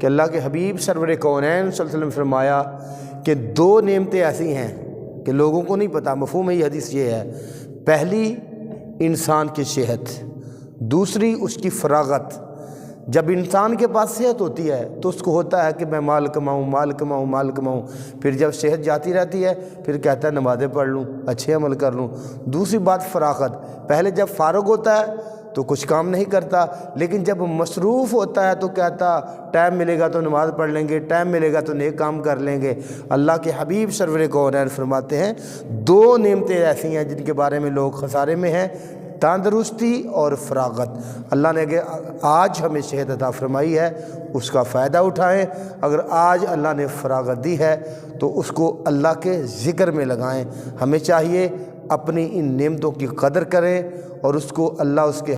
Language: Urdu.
کہ اللہ کے حبیب سرور کونین صلی اللہ علیہ وسلم فرمایا کہ دو نعمتیں ایسی ہیں کہ لوگوں کو نہیں پتہ۔ مفہوم یہ حدیث یہ ہے، پہلی انسان کی صحت، دوسری اس کی فراغت۔ جب انسان کے پاس صحت ہوتی ہے تو اس کو ہوتا ہے کہ میں مال کماؤں مال کماؤں مال کماؤں، پھر جب صحت جاتی رہتی ہے پھر کہتا ہے نمازیں پڑھ لوں، اچھے عمل کر لوں۔ دوسری بات فراغت، پہلے جب فارغ ہوتا ہے تو کچھ کام نہیں کرتا، لیکن جب مصروف ہوتا ہے تو کہتا ٹائم ملے گا تو نماز پڑھ لیں گے، ٹائم ملے گا تو نیک کام کر لیں گے۔ اللہ کے حبیب سرور کونین فرماتے ہیں دو نعمتیں ایسی ہیں جن کے بارے میں لوگ خسارے میں ہیں، تندرستی اور فراغت۔ اللہ نے کہ آج ہمیں صحت عطا فرمائی ہے، اس کا فائدہ اٹھائیں۔ اگر آج اللہ نے فراغت دی ہے تو اس کو اللہ کے ذکر میں لگائیں۔ ہمیں چاہیے اپنی ان نعمتوں کی قدر کریں اور اس کو اللہ اس کے